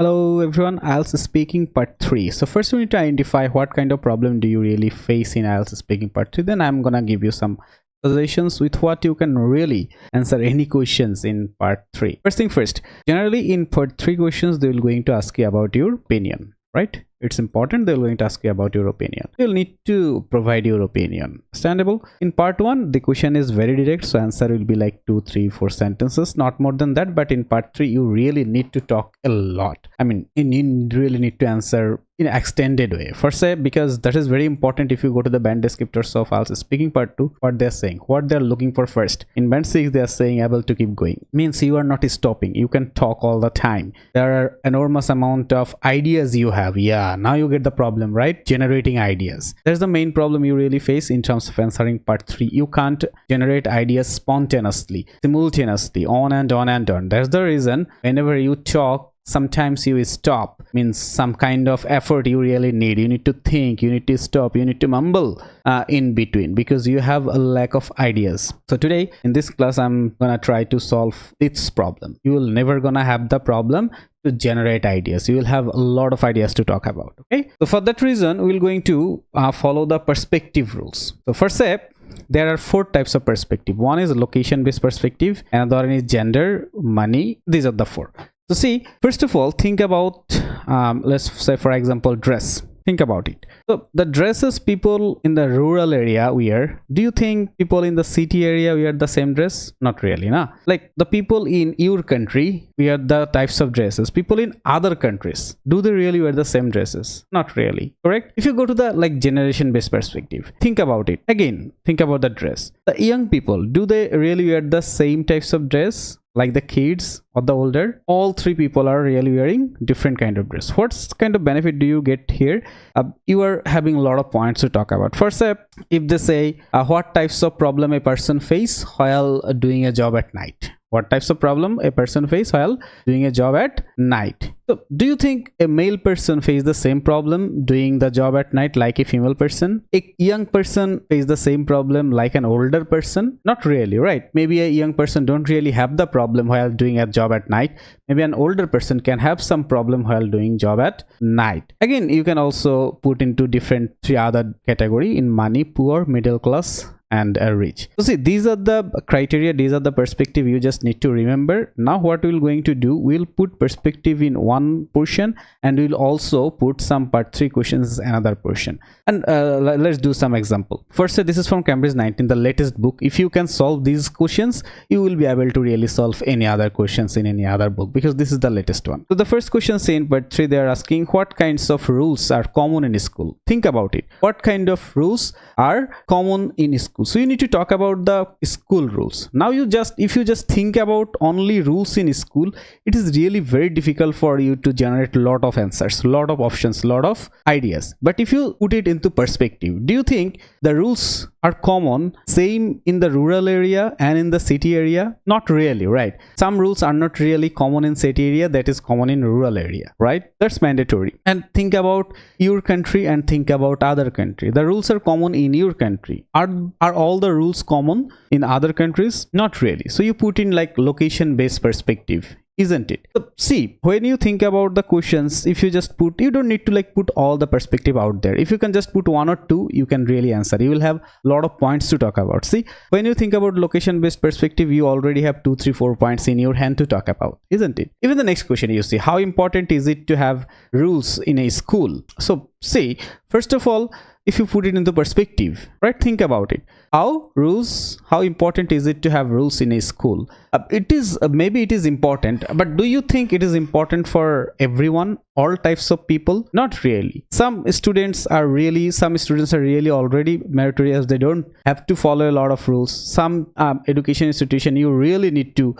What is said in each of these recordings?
Hello everyone, IELTS speaking part 3. So first we need to identify what kind of problem do you really face in IELTS speaking part 3. Then I'm gonna give you some suggestions with what you can really answer any questions in part 3. First thing first, generally in part 3 questions they will going to ask you about your opinion, right? It's important. They're going to ask you about your opinion. You'll need to provide your opinion. Understandable? In part 1 the question is very direct, so answer will be like 2, 3, 4 sentences, not more than that. But in part 3 you really need to talk a lot. I mean, you really need to answer in an extended way, for say, because that is very important. If you go to the band descriptors of IELTS speaking part 2, what they're saying, what they're looking for first. In band 6 they are saying able to keep going, means you are not stopping, you can talk all the time. There are enormous amount of ideas you have. Yeah, now you get the problem, right? Generating ideas. That's the main problem you really face in terms of answering part 3. You can't generate ideas spontaneously, simultaneously, on and on and on. That's the reason whenever you talk, sometimes you stop, means some kind of effort you really need. You need to think, you need to stop, you need to mumble in between, because you have a lack of ideas. So today in this class I'm gonna try to solve this problem. You will never gonna have the problem to generate ideas. You will have a lot of ideas to talk about. Okay, so for that reason we're going to follow the perspective rules. So first step, there are 4 types of perspective. One is location based perspective, another one is gender, money. These are the 4. So see, first of all, think about let's say for example dress. Think about it. So the dresses people in the rural area wear, do you think people in the city area wear the same dress? Not really, nah. Like the people in your country wear the types of dresses. People in other countries, do they really wear the same dresses? Not really, correct? If you go to the like generation based perspective, think about it again. Think about the dress. The young people, do they really wear the same types of dress? Like the kids or the older? All 3 people are really wearing different kind of dress. What kind of benefit do you get here? You are having a lot of points to talk about. First, if they say what types of problem a person face while doing a job at night. What types of problem a person face while doing a job at night? So do you think a male person face the same problem doing the job at night like a female person? A young person face the same problem like an older person? Not really, right? Maybe a young person don't really have the problem while doing a job at night. Maybe an older person can have some problem while doing job at night. Again, you can also put into different 3 other category in money, poor, middle class, and rich. So see, these are the criteria, these are the perspective you just need to remember. Now what we're going to do, we'll put perspective in one portion and we'll also put some part 3 questions in another portion. And let's do some example. First, this is from Cambridge 19, the latest book. If you can solve these questions, you will be able to really solve any other questions in any other book, because this is the latest one. So the first question say in part 3, they are asking what kinds of rules are common in school. Think about it. What kind of rules are common in school? So you need to talk about the school rules. Now if you just think about only rules in school, it is really very difficult for you to generate a lot of answers, a lot of options, a lot of ideas. But if you put it into perspective, do you think the rules are common same in the rural area and in the city area? Not really, right? Some rules are not really common in city area, that is common in rural area, right? That's mandatory. And think about your country and think about other country. The rules are common in your country. Are all the rules common in other countries? Not really. So you put in like location based perspective, isn't it? So see, when you think about the questions, if you just put, you don't need to like put all the perspective out there. If you can just put 1 or 2, you can really answer. You will have a lot of points to talk about. See, when you think about location based perspective, you already have 2, 3, 4 points in your hand to talk about, isn't it? Even the next question, you see, how important is it to have rules in a school? So see, first of all, if you put it into perspective, right, think about it. How important is it to have rules in a school? It is maybe it is important, but do you think it is important for everyone, all types of people? Not really. Some students are really already meritorious. They don't have to follow a lot of rules. Some education institution, you really need to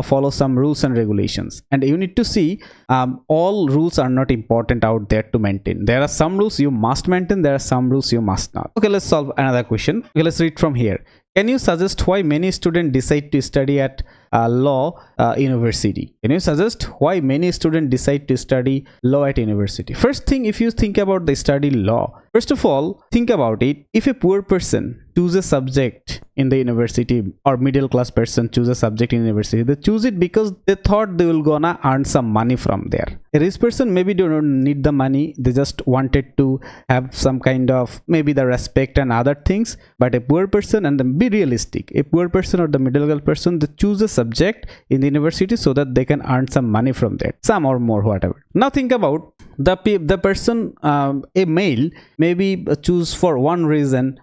follow some rules and regulations, and you need to see all rules are not important out there to maintain. There are some rules you must maintain, there are some rules you must not. Okay, let's solve another question. Okay, let's read from here. Can you suggest why many students decide to study at law university. Can you suggest why many students decide to study law at university? First thing, if you think about the study law, first of all, think about it. If a poor person choose a subject in the university, or middle class person choose a subject in university, they choose it because they thought they will gonna earn some money from there. A rich person maybe don't need the money, they just wanted to have some kind of maybe the respect and other things. But a poor person, and then be realistic, a poor person or the middle class person, they choose a subject in the university so that they can earn some money from that, some or more, whatever. Now think about the person, a male maybe choose for one reason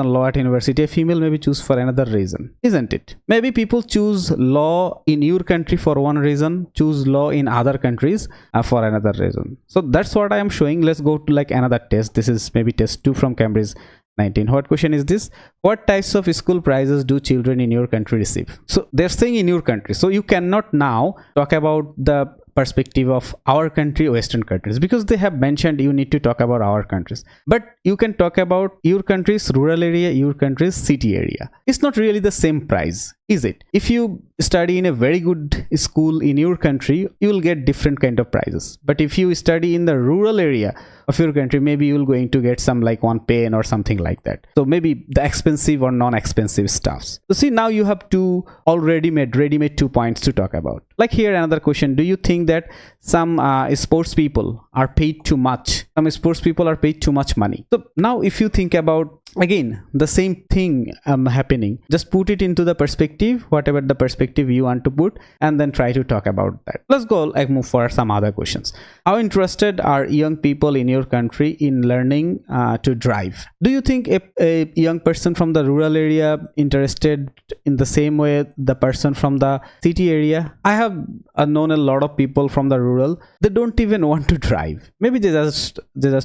law at university, a female maybe choose for another reason, isn't it? Maybe people choose law in your country for one reason, choose law in other countries for another reason. So that's what I am showing. Let's go to like another test. This is maybe test 2 from Cambridge 19. What question is this? What types of school prizes do children in your country receive? So they're saying in your country, so you cannot now talk about the perspective of our country, Western countries, because they have mentioned you need to talk about our countries. But you can talk about your country's rural area, your country's city area. It's not really the same price, is it? If you study in a very good school in your country, you will get different kind of prizes. But if you study in the rural area of your country, maybe you will going to get some like one pen or something like that. So maybe the expensive or non-expensive stuffs. So see, now you have two already ready-made 2 points to talk about. Like here another question, do you think that some sports people are paid too much? Some sports people are paid too much money. So now if you think about again the same thing happening, just put it into the perspective, whatever the perspective you want to put, and then try to talk about that. Let's go like move for some other questions. How interested are young people in your country in learning to drive? Do you think a young person from the rural area interested in the same way the person from the city area? I have known a lot of people from the rural, they don't even want to drive. Maybe they just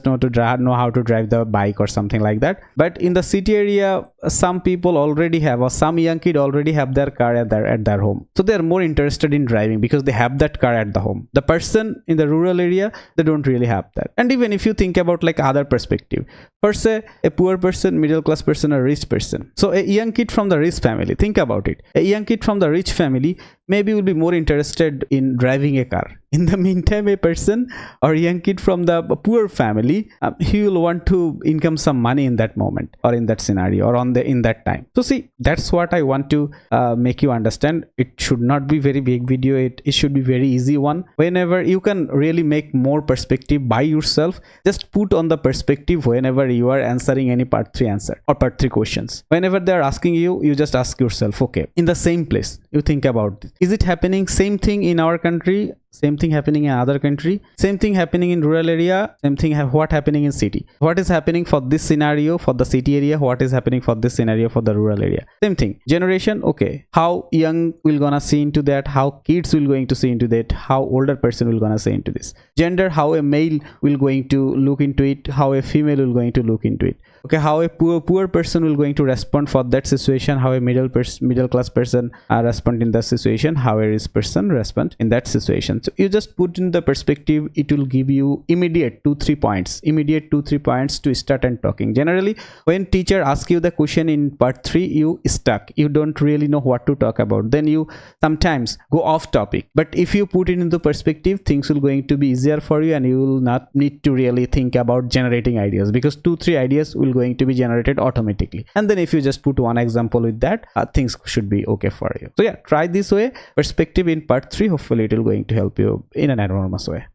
know how to drive the bike or something like that. But in the city area, some people already have, or some young kid already have their car at their home, so they are more interested in driving because they have that car at the home. The person in the rural area, they don't really have that. And even if you think about like other perspective, per se, a poor person, middle class person, a rich person. So a young kid from the rich family, think about it, a young kid from the rich family maybe will be more interested in driving a car. In the meantime, a person or a young kid from the poor family, he will want to income some money in that moment or in that scenario or in that time. So see, that's what I want to make you understand. It should not be very big video. It should be very easy one. Whenever you can really make more perspective by yourself, just put on the perspective whenever you are answering any part 3 answer or part 3 questions. Whenever they are asking you, you just ask yourself, okay, in the same place, you think about this. Is it happening same thing in our country? Same thing happening in other country, same thing happening in rural area, same thing what happening in city, what is happening for this scenario for the city area, what is happening for this scenario for the rural area. Same thing. Generation, okay, how young will gonna see into that, how kids will going to see into that, how older person will gonna see into this. Gender, how a male will going to look into it, how a female will going to look into it. Okay, how a poor person will going to respond for that situation, how a middle class person respond in that situation, how a rich person respond in that situation. So you just put in the perspective, it will give you immediate 2-3 points to start and talking. Generally, when teacher asks you the question in part 3, you stuck, you don't really know what to talk about, then you sometimes go off topic. But if you put it into perspective, things will going to be easier for you and you will not need to really think about generating ideas, because 2-3 ideas will going to be generated automatically. And then if you just put one example with that, things should be okay for you. So yeah, try this way, perspective in part 3. Hopefully it will going to help you in an enormous way.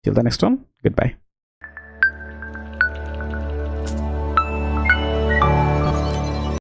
Till the next one, goodbye.